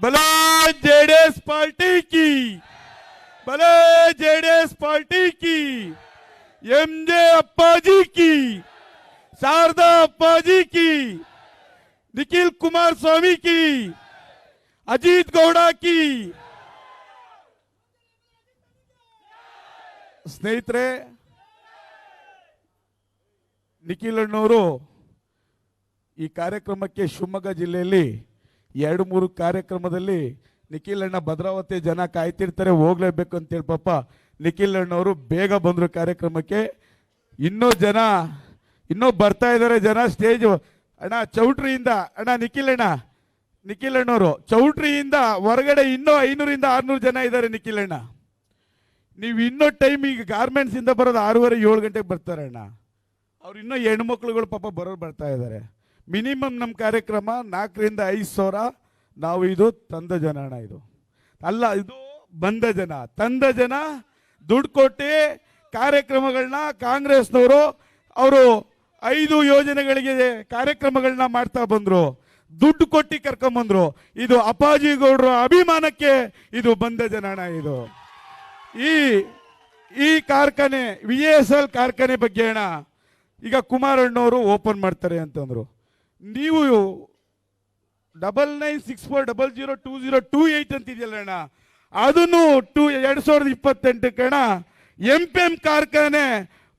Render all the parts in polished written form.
भले JDS party की, भले जेडीएस पार्टी की, एमजे अप्पाजी की, शारदा अप्पाजी की, निखिल कुमारस्वामी की, अजीत गौड़ा की। ಸ್ನೇಹಿತರೆ, ನಿಖಿಲ್ ಅಣ್ಣವರು ಈ ಕಾರ್ಯಕ್ರಮಕ್ಕೆ ಶಿವಮೊಗ್ಗ ಜಿಲ್ಲೆಯಲ್ಲಿ 2-3 ಕಾರ್ಯಕ್ರಮದಲ್ಲಿ ನಿಖಿಲ್ ಅಣ್ಣ ಭದ್ರಾವತಿ ಜನ ಕಾಯ್ತಿರ್ತಾರೆ, ಹೋಗ್ಲೇಬೇಕು ಅಂತೇಳಿ ಪಾಪ ನಿಖಿಲ್ ಅಣ್ಣವರು ಬೇಗ ಬಂದರು ಕಾರ್ಯಕ್ರಮಕ್ಕೆ. ಇನ್ನೂ ಬರ್ತಾ ಇದ್ದಾರೆ ಜನ. ಸ್ಟೇಜ್ ಅಣ್ಣ ಚೌಟ್ರಿಯಿಂದ ಅಣ್ಣ ನಿಖಿಲ್ ಅಣ್ಣವರು ಚೌಟ್ರಿಯಿಂದ ಹೊರಗಡೆ ಇನ್ನೂ 500-600 ಜನ ಇದ್ದಾರೆ. ನಿಖಿಲ್ ಅಣ್ಣ, ನೀವು ಇನ್ನೂ ಟೈಮ್, ಈಗ ಗಾರ್ಮೆಂಟ್ಸ್ ಇಂದ ಬರೋದು 6:30-7 ಗಂಟೆಗೆ ಬರ್ತಾರೆ ಅಣ್ಣ. ಅವ್ರು ಇನ್ನೂ ಹೆಣ್ಮಕ್ಳುಗಳು ಪಾಪ ಬರ್ತಾ ಇದ್ದಾರೆ. ಮಿನಿಮಮ್ ನಮ್ಮ ಕಾರ್ಯಕ್ರಮ 4,000-5,000. ನಾವು ಇದು ತಂದ ಜನ ಅಣ್ಣ, ಇದು ಅಲ್ಲ, ಇದು ಬಂದ ಜನ, ತಂದ ಜನ. ದುಡ್ಡು ಕೊಟ್ಟು ಕಾರ್ಯಕ್ರಮಗಳನ್ನ ಕಾಂಗ್ರೆಸ್ನವರು ಅವರು 5 ಯೋಜನೆಗಳಿಗೆ ಕಾರ್ಯಕ್ರಮಗಳನ್ನ ಮಾಡ್ತಾ ಬಂದ್ರು, ದುಡ್ಡು ಕೊಟ್ಟು ಕರ್ಕೊಂಬಂದ್ರು. ಇದು ಅಪ್ಪಾಜಿ ಗೌಡರ ಅಭಿಮಾನಕ್ಕೆ ಇದು ಬಂದ ಜನ ಅಣ್ಣ. ಇದು ಈ ಕಾರ್ಖಾನೆ VSL ಕಾರ್ಖಾನೆ ಬಗ್ಗೆ ಅಣ್ಣ, ಈಗ ಕುಮಾರಣ್ಣವರು ಓಪನ್ ಮಾಡ್ತಾರೆ ಅಂತಂದ್ರು. ನೀವು 9964002028 ಅಂತಿದೆಯಲ್ಲ ಅಣ್ಣ, ಅದನ್ನು 2028 ಅಣ್ಣ MPM ಕಾರ್ಖಾನೆ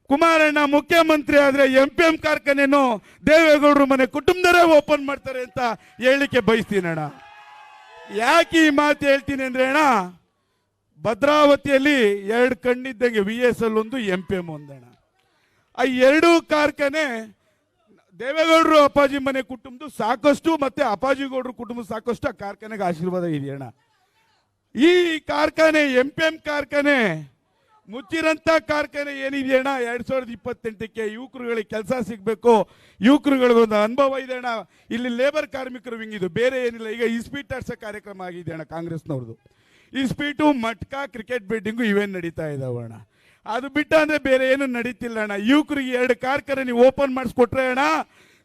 ಕುಮಾರಣ್ಣ ಮುಖ್ಯಮಂತ್ರಿ ಆದ್ರೆ MPM ಕಾರ್ಖಾನೆನು ದೇವೇಗೌಡರು ಮನೆ ಕುಟುಂಬದವರೇ ಓಪನ್ ಮಾಡ್ತಾರೆ ಅಂತ ಹೇಳಲಿಕ್ಕೆ ಬಯಸ್ತೀನಿ ಅಣ್ಣ. ಯಾಕೆ ಈ ಮಾತು ಹೇಳ್ತೀನಿ ಅಂದ್ರೆ ಅಣ್ಣ, ಭದ್ರಾವತಿಯಲ್ಲಿ 2 ಕಣ್ಣಿದ್ದಂಗೆ VSL ಒಂದು, MPM ಒಂದಣ್ಣ. ಆ 2 ಕಾರ್ಖಾನೆ ದೇವೇಗೌಡರು ಅಪ್ಪಾಜಿ ಮನೆ ಕುಟುಂಬದ್ದು ಸಾಕಷ್ಟು, ಮತ್ತೆ ಅಪ್ಪಾಜಿ ಗೌಡರು ಕುಟುಂಬ ಸಾಕಷ್ಟು ಆ ಕಾರ್ಖಾನೆಗೆ ಆಶೀರ್ವಾದ ಇದೆಯಣ್ಣ. ಈ ಕಾರ್ಖಾನೆ MPM ಕಾರ್ಖಾನೆ ಮುಚ್ಚಿರಂತ ಕಾರ್ಖಾನೆ ಏನಿದೆಯಣ್ಣ, 2028ಕ್ಕೆ ಯುವಕರುಗಳಿಗೆ ಕೆಲಸ ಸಿಗಬೇಕು, ಯುವಕರುಗಳಿಗೊಂದು ಅನುಭವ ಇದೆ ಅಣ್ಣ. ಇಲ್ಲಿ ಲೇಬರ್ ಕಾರ್ಮಿಕರು ವಿಂಗ್, ಇದು ಬೇರೆ ಏನಿಲ್ಲ. ಈಗ ಇಸ್ಪೀಟ್ ಆಡ್ಸೋ ಕಾರ್ಯಕ್ರಮ ಆಗಿದೆ ಅಣ್ಣ ಕಾಂಗ್ರೆಸ್ನವ್ರದ್ದು. ಇಸ್ಪೀಟು, ಮಟ್ಕ, ಕ್ರಿಕೆಟ್ ಬೆಟ್ಟಿಂಗು ಇವೇನು ನಡೀತಾ ಇದಾವಣ್ಣ. ಅದು ಬಿಟ್ಟ ಅಂದ್ರೆ ಬೇರೆ ಏನು ನಡೀತಿಲ್ಲ ಅಣ್ಣ. ಯುವಕರಿಗೆ 2 ಕಾರ್ಖಾನೆ ನೀವು ಓಪನ್ ಮಾಡಿಸ್ಕೊಟ್ರೆ ಅಣ್ಣ,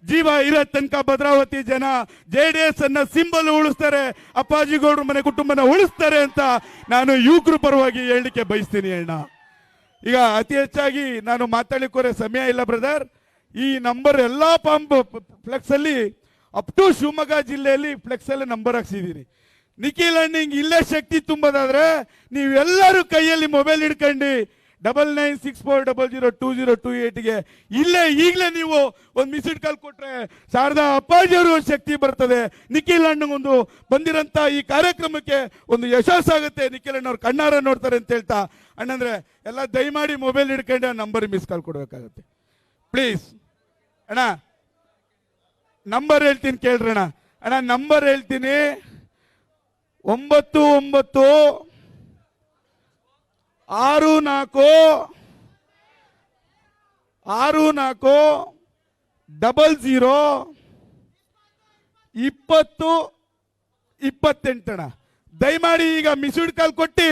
ಜೀವ ಇರೋ ತನಕ ಭದ್ರಾವತಿ ಜನ JDS ಅನ್ನ ಸಿಂಬಲ್ ಉಳಿಸ್ತಾರೆ, ಅಪ್ಪಾಜಿ ಗೌಡ್ರ ಮನೆ ಕುಟುಂಬನ ಉಳಿಸ್ತಾರೆ ಅಂತ ನಾನು ಯುವಕರ ಪರವಾಗಿ ಹೇಳಲಿಕ್ಕೆ ಬಯಸ್ತೀನಿ ಅಣ್ಣ. ಈಗ ಅತಿ ಹೆಚ್ಚಾಗಿ ನಾನು ಮಾತಾಡಲಿಕ್ಕೆ ಸಮಯ ಇಲ್ಲ ಬ್ರದರ್. ಈ ನಂಬರ್ ಎಲ್ಲ ಫ್ಲೆಕ್ಸ್ ಅಲ್ಲಿ ಅಪ್ ಟು ಶಿವಮೊಗ್ಗ ಜಿಲ್ಲೆಯಲ್ಲಿ ಫ್ಲೆಕ್ಸ್ ಅಲ್ಲಿ ನಂಬರ್ ಹಾಕ್ಸಿದೀನಿ. ನಿಖಿಲ್ ಅಣ್ಣಿಂಗ್ ಇಲ್ಲೇ ಶಕ್ತಿ ತುಂಬೋದಾದ್ರೆ ನೀವೆಲ್ಲರೂ ಕೈಯಲ್ಲಿ ಮೊಬೈಲ್ ಹಿಡ್ಕೊಂಡು 9964002028ಗೆ ಇಲ್ಲೇ ಈಗಲೇ ನೀವು ಒಂದು ಮಿಸ್ಡ್ ಕಾಲ್ ಕೊಟ್ರೆ ಶಾರದಾ ಅಪ್ಪಾಜಿ ಅವರು ಶಕ್ತಿ ಬರ್ತದೆ. ನಿಖಿಲ್ ಅಣ್ಣಗೊಂದು ಬಂದಿರಂತ ಈ ಕಾರ್ಯಕ್ರಮಕ್ಕೆ ಒಂದು ಯಶಸ್ಸಾಗುತ್ತೆ. ನಿಖಿಲ್ ಅಣ್ಣವ್ರು ಕಣ್ಣಾರ ನೋಡ್ತಾರೆ ಅಂತ ಹೇಳ್ತಾ ಅಣ್ಣಂದ್ರೆ ಎಲ್ಲ ದಯಮಾಡಿ ಮೊಬೈಲ್ ಹಿಡ್ಕೊಂಡು ಆ ನಂಬರ್ ಮಿಸ್ ಕಾಲ್ ಕೊಡಬೇಕಾಗುತ್ತೆ ಪ್ಲೀಸ್ ಅಣ್ಣ. ನಂಬರ್ ಹೇಳ್ತೀನಿ ಕೇಳ್ರಿ ಅಣ್ಣ. ಅಣ್ಣ ನಂಬರ್ ಹೇಳ್ತೀನಿ, 9964002028 ಅಣ್ಣ. ದಯಮಾಡಿ ಈಗ ಮಿಸ್ಡ್ ಕಾಲ್ ಕೊಟ್ಟು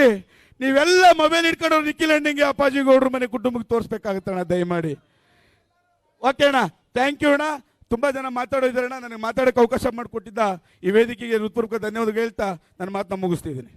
ನೀವೆಲ್ಲ ಮೊಬೈಲ್ ಇಟ್ಕೊಂಡು ನಿಖಿಲ್ ಅಣ್ಣಿಂಗೆ ಅಪ್ಪಾಜಿ ಗೌಡ್ರ ಮನೆ ಕುಟುಂಬಕ್ಕೆ ತೋರಿಸ್ಬೇಕಾಗುತ್ತೆ ಅಣ್ಣ ದಯಮಾಡಿ. ಓಕೆ ಅಣ್ಣ, ಥ್ಯಾಂಕ್ ಯು ಅಣ್ಣ. ತುಂಬಾ ಜನ ಮಾತಾಡೋದಿದ್ದಾರೆ ಅಣ್ಣ, ನನಗೆ ಮಾತಾಡೋಕೆ ಅವಕಾಶ ಮಾಡಿಕೊಟ್ಟಿದ್ದ ಈ ವೇದಿಕೆಗೆ ಹೃತ್ಪೂರ್ವಕ ಧನ್ಯವಾದ ಹೇಳ್ತಾ ನನ್ನ ಮಾತನ್ನ ಮುಗಿಸ್ತಿದ್ದೀನಿ.